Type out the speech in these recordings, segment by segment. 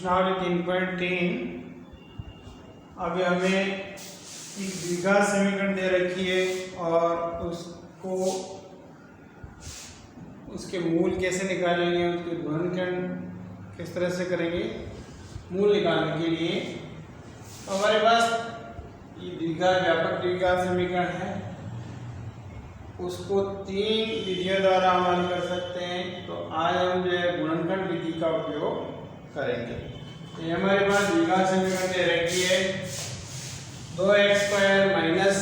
प्रश्नावली 3.3। अभी हमें एक द्विघात समीकरण दे रखी है और उसको उसके मूल कैसे निकालेंगे, उसके गुणनखंड किस तरह से करेंगे मूल निकालने के लिए। तो हमारे पास ये द्विघात व्यापक द्विघात समीकरण है, उसको 3 विधियों द्वारा हम हल कर सकते हैं। तो आज हम जो है गुणनखंड विधि का उपयोग करेंगे। तो ये हमारे पास द्विघात समीकरण दे रखी है 2x² माइनस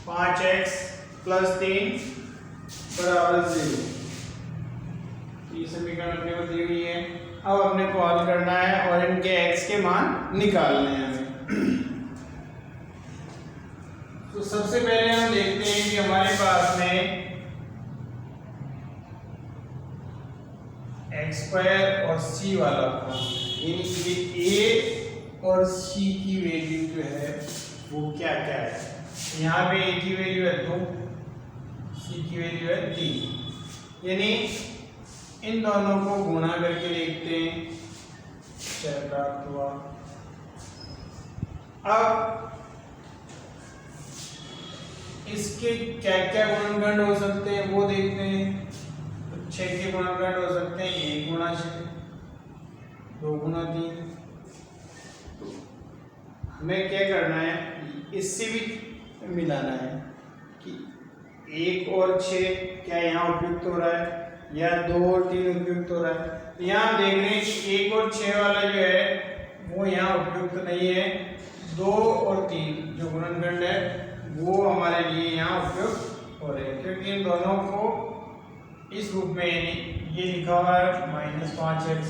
5x प्लस 3 बराबर 0। ये समीकरण अपने को दी हुई है। अब अपने को हल करना है और इनके x के मान निकालने हैं हमें। तो सबसे पहले हम देखते हैं कि हमारे पास में x² और c वाला यानी कि a और c की वैल्यू जो है वो क्या क्या है। यहाँ पे a की वैल्यू है 2, c की वैल्यू है 3, यानी इन दोनों को गुणा करके देखते हैं क्या प्राप्त हुआ। अब इसके क्या क्या गुणनखंड हो सकते हैं वो देखते हैं। तो 6 के गुणनखंड हो सकते हैं 1 गुणा 6, 2 गुणा 3। तो हमें क्या करना है, इससे भी मिलाना है कि 1 और 6 क्या यहाँ उपयुक्त हो रहा है या 2 और 3 उपयुक्त हो रहा है। तो यहाँ हम देख रहे हैं कि 1 और 6 वाला जो है वो यहाँ उपयुक्त नहीं है। 2 और 3 जो गुणनखंड है वो हमारे लिए यहाँ उपयुक्त हो रहे हैं, क्योंकि इन दोनों को इस रूप में ये लिखा हुआ है -5x।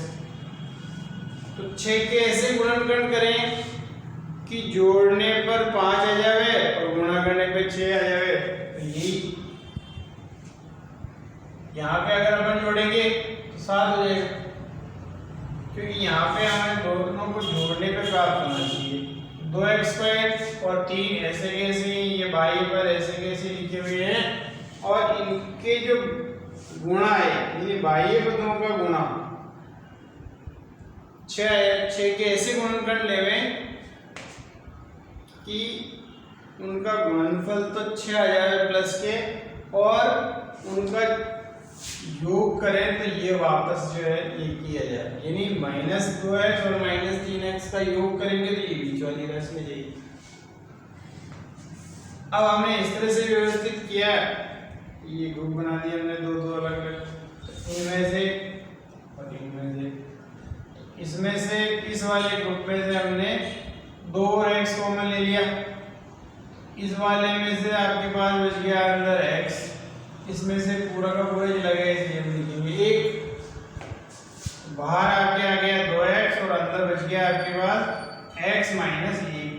तो 6 के ऐसे गुणनखंड करें कि जोड़ने पर 5 आ जाए और गुणा करने पर 6 आ जाए। तो यही यहाँ पे अगर अपन जोड़ेंगे तो 7 हो जाएगा, क्योंकि यहाँ पे हमें दोनों को जोड़ने पे प्राप्त होना चाहिए। 2x² और 3 ऐसे कैसे, ये बाई पर ऐसे कैसे लिखे हुए हैं और इनके जो गुणा है ये बाह्य पदों का गुणा 6 के ऐसे गुणनखंड लेवे कि उनका गुणनफल तो 6 आ जाए प्लस के, और उनका योग करें तो ये वापस जो है ये किया जाए, यानी -2x और -3x का योग करेंगे तो ये बीच वाली राशि में जाएगी। अब हमने इस तरह से व्यवस्थित किया, ये ग्रुप बना दिया हमने दो अलग अलग, इनमें से और इनमें से। इसमें से इस वाले ग्रुप में से हमने 2 और x कॉमन ले लिया। इस वाले में से आपके पास बच गया अंदर x, इसमें से पूरा का पूरा चला गया, इसलिए हम लिखेंगे 1। बाहर आके आ गया 2x और अंदर बच गया आपके पास x माइनस 1,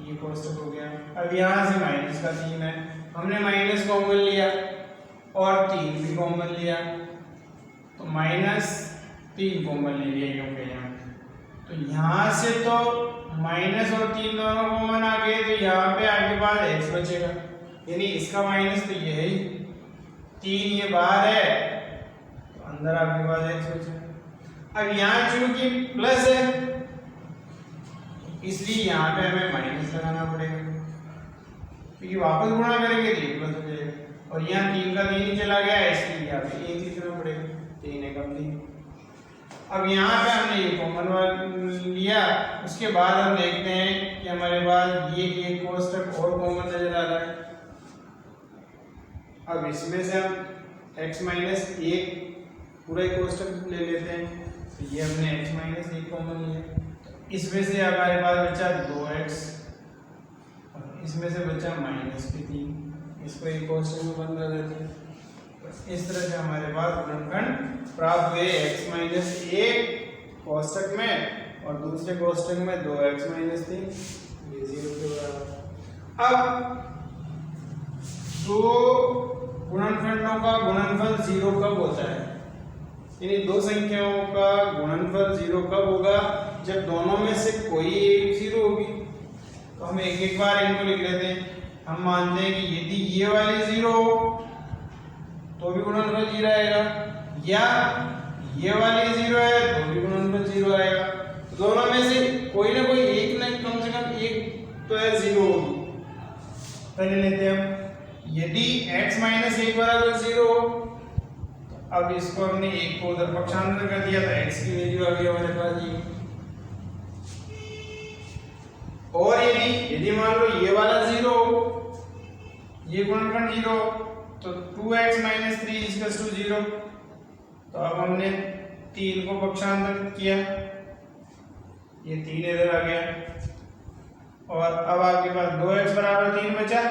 ये कोष्टक हो गया। अब यहाँ से माइनस का 3 है, हमने माइनस कॉमन लिया और 3 भी कॉमन लिया, तो -3 कॉमन ले लिया क्योंकि यहाँ। तो यहाँ से तो माइनस और 3 दोनों कॉमन आ गए, तो यहाँ पे आपके पास x बचेगा, यानी इसका माइनस तो ये है ही, 3 ये बाहर है तो अंदर आपके पास x बचेगा। अब यहाँ चूंकि प्लस है इसलिए यहाँ पे हमें माइनस लगाना पड़ेगा, क्योंकि वापस गुणा करेंगे तो ये प्लस हो जाएगा, और यहाँ 3 का 3 ही चला गया है इसलिए यहाँ पे 1 लिखना पड़ेगा, 3 है कम 3। अब यहाँ पे हमने ये कॉमन लिया, उसके बाद हम देखते हैं कि हमारे पास ये एक कोष्टक और कॉमन नजर आ रहा है। अब इसमें से हम x माइनस 1 पूरा ही कोष्टक ले लेते हैं, तो ये हमने x माइनस 1 कॉमन लिया। इसमें से हमारे पास बचा 2x और इसमें से बचा -3, इसको एक कोष्टक में बंद कर देते हैं। इस तरह से हमारे पास गुणनखंड प्राप्त हुए x माइनस 1 कोष्टक में और दूसरे कोष्टक में 2x माइनस 3, ये 0 के बराबर। अब दो गुणनखंडों का गुणनफल 0 कब होता है, यानी दो संख्याओं का गुणनफल 0 कब होगा, जब दोनों में से कोई एक 0 होगी। तो हम एक बार इनको लिख लेते हैं। हम मानते हैं कि यदि ये वाली 0 हो तो भी गुणनफल 0 आएगा, या ये वाली 0 है तो भी गुणनफल 0 आएगा। तो दोनों में से कोई ना कोई एक ना कम से कम एक तो है 0 होगी। पहले लेते हैं हम, यदि x माइनस 1 बराबर 0 हो, अब इसको हमने 1 को उधर पक्षांतर कर दिया तो x की वैल्यू आ गई हमारे पास ये। और यदि मान लो ये वाला 0 हो, ये गुणनखंड 0 तो 2x माइनस 3 इक्वल्स टू 0। तो अब हमने 3 को पक्षांतर किया, ये 3 इधर आ गया, और अब आपके पास 2x बराबर 3 बचा।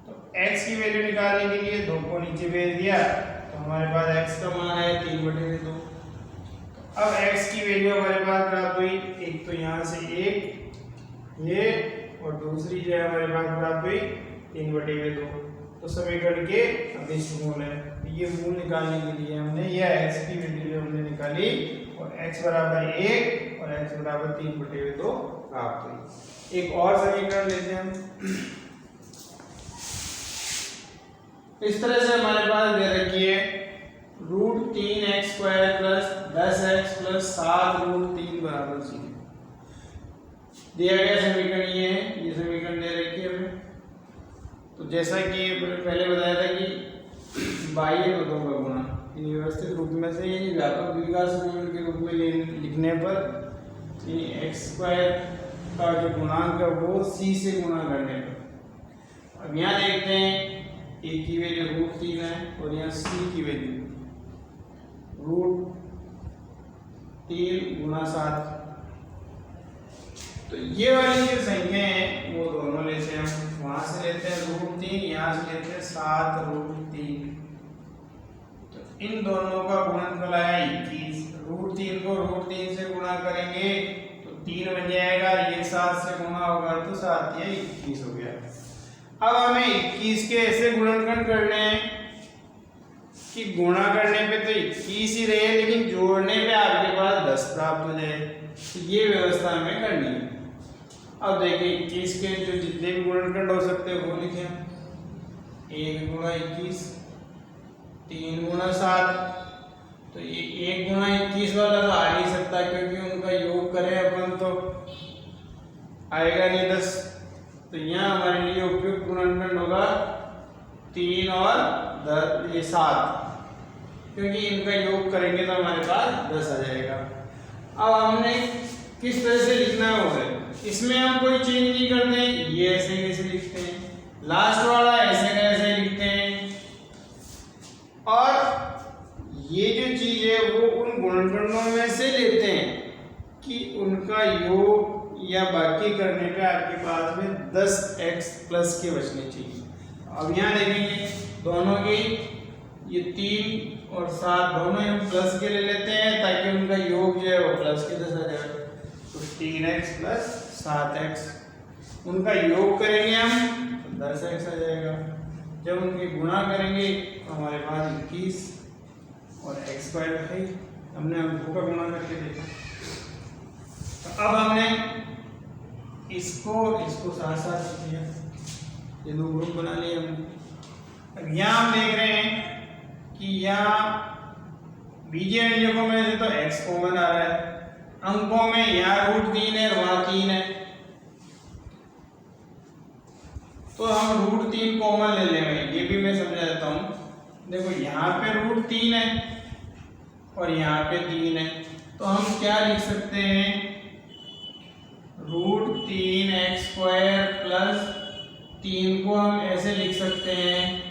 तो x की वैल्यू निकालने के लिए 2 को नीचे भेज दिया, तो हमारे पास x का मान है 3/2। अब x की वैल्यू हमारे पास प्राप्त हुई, एक तो यहाँ से 1 ये, और दूसरी जो है हमारे पास प्राप्त हुई 3/2। तो समीकरण के अभिष्ट मूल है। ये मूल निकालने के लिए हमने यह x की वैल्यू हमने निकाली, और x बराबर 1 और x बराबर 3/2 प्राप्त हुई। एक और समीकरण लेते हैं हम। इस तरह से हमारे पास दे रखी है √3x² + 10x + 7√3 बराबर 0 दिया गया समीकरण ये है। ये समीकरण दे रखी है हमें। तो जैसा कि पहले बताया था कि बाह्य पदों का गुणा व्यवस्थित रूप में से यानी व्यापक विकास समीकरण के रूप में लिखने पर x² का जो गुणांक है वो c से गुणा करने पर। अब यहाँ देखते हैं a की वैल्यू √3 है और यहाँ c की वैल्यू √3 × 7। तो ये वाली जो संख्या है वो दोनों लेते हैं हम, वहां से लेते हैं √3, यहाँ से लेते हैं 7√3। तो इन दोनों का गुणनफल आया 21। √3 को √3 से गुणा करेंगे तो 3 बन जाएगा, ये 7 से गुणा होगा तो 7 या 21 हो गया। अब हमें 21 के ऐसे गुणनखंड करने हैं कि गुणा करने पे तो 21 ही रहे, लेकिन जोड़ने पे आपके पास 10 प्राप्त हो जाए। तो ये व्यवस्था हमें करनी है। अब देखिए 21 के जो जितने भी गुणनखंड हो सकते हैं वो लिखें। 1 × 21, 3 × 7। तो ये 1 × 21 वाला तो आ नहीं सकता, क्योंकि उनका योग करें अपन तो आएगा नहीं 10। तो यहाँ हमारे लिए उपयुक्त गुणनखंड होगा 3 और ये 7, क्योंकि इनका योग करेंगे तो हमारे पास 10 आ जाएगा। अब हमने किस तरह से लिखना है वो, इसमें हम कोई चेंज नहीं करते, ये ऐसे कैसे लिखते हैं, लास्ट वाला ऐसे कैसे लिखते हैं, और ये जो चीज है वो उन गुणनखंडों में से लेते हैं कि उनका योग या बाकी करने पे आपके पास में 10x प्लस के बचने चाहिए। अब यहाँ देखेंगे दोनों की, ये 3 और 7 दोनों हम प्लस के ले लेते हैं ताकि उनका योग जो है वो प्लस के 10 आ जाए। तो 3x + 7x, उनका योग करेंगे हम तो 10x आ जाएगा। जब उनकी गुणा करेंगे तो हमारे पास 21 और x² है, हमने अंकों का गुणा करके देखा। तो अब हमने इसको साथ साथ किया, ये दो ग्रुप बना लिए हमने। अब यहाँ हम देख रहे हैं कि यहाँ बीजीय व्यंजकों में से तो x कॉमन आ रहा है, अंकों में यहाँ √3 है और वहाँ 3 है, तो हम √3 कॉमन ले लेंगे। ये भी मैं समझा देता हूँ। देखो यहाँ पे √3 है और यहाँ पे 3 है, तो हम क्या लिख सकते हैं, √3x² + 3 को हम ऐसे लिख सकते हैं,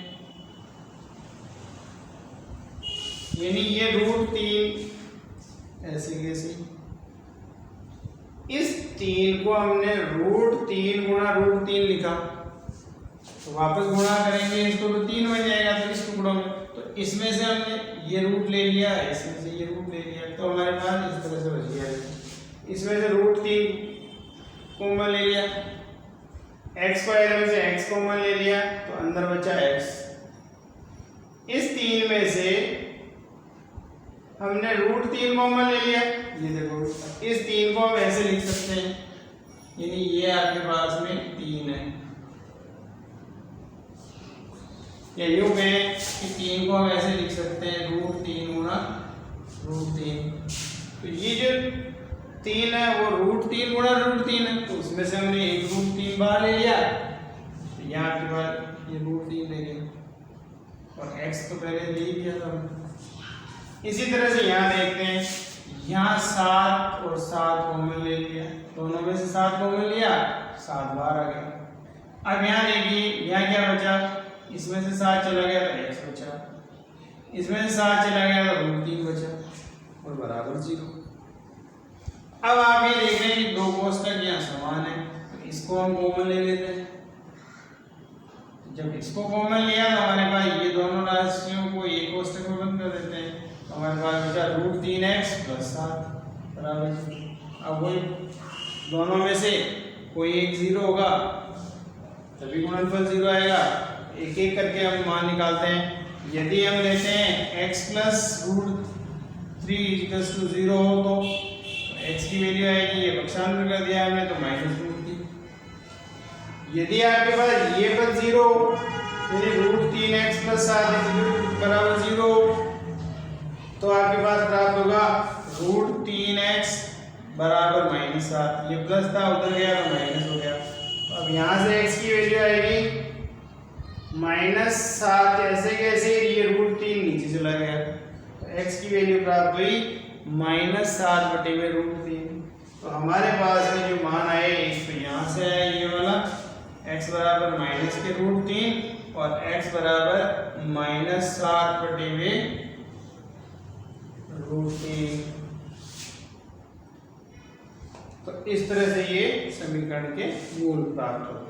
यानी ये √3 ऐसे कैसे, इस 3 को हमने √3 × √3 लिखा, तो वापस गुणा करेंगे इसको तो 3 बन जाएगा। तो इस टुकड़ों में तो इसमें से हमने ये रूट ले लिया, इसमें से ये रूट ले लिया, तो हमारे पास इस तरह से बच गया। इसमें से √3 कॉमन ले लिया, x² में से x कॉमन ले लिया, तो अंदर बचा x। इस 3 में से हमने √3 कॉमन ले लिया, ये देखो इस 3 को हम ऐसे लिख सकते हैं, यानी ये आपके पास में 3 है, या यूं कहें कि 3 को हम ऐसे लिख सकते हैं √3 × √3। तो ये जो 3 है वो √3 गुणा √3 है, तो उसमें से हमने एक √3 बाहर ले लिया, तो यहाँ आपके पास ये √3 ले लिया और x तो पहले ले ही लिया था हमने। इसी तरह से यहाँ देखते हैं, यहाँ 7 और 7 कॉमन ले लिया, दोनों में से 7 कॉमन लिया, 7 बाहर आ गया। अब यहाँ देखिए, यहाँ क्या बचा, इसमें से 7 चला गया तो x बचा, इसमें से 7 चला गया तो √3 बचा और बराबर 0। अब आप ये देख रहे हैं कि दो कोष्ठक यहाँ समान है, तो इसको हम कॉमन ले लेते हैं। जब इसको कॉमन लिया तो हमारे पास ये दोनों राशियों को एक कोष्ठक में बंद कर देते हैं, तो हमारे पास बचा √3x + 7 बराबर 0। अब वही दोनों में से कोई एक 0 होगा तभी गुणनफल 0 आएगा। एक एक करके हम मान निकालते हैं। यदि हम लेते हैं x + √3 = 0 हो तो x की वैल्यू आएगी, ये पक्षांतर कर दिया हमने तो -√3। यदि आपके पास ये पद 0 यानी √3x + 7 बराबर 0, तो आपके पास प्राप्त होगा √3x बराबर -7। ये प्लस था उधर गया तो माइनस हो गया। अब यहाँ से x की वैल्यू आएगी -7, ऐसे कैसे, ये √3 नीचे चला गया तो x की वैल्यू प्राप्त हुई -7/√3। तो हमारे पास में जो मान आए एक तो यहाँ से आया ये वाला x बराबर -√3 और x बराबर -7/√3। तो इस तरह से ये समीकरण के मूल प्राप्त होते हैं।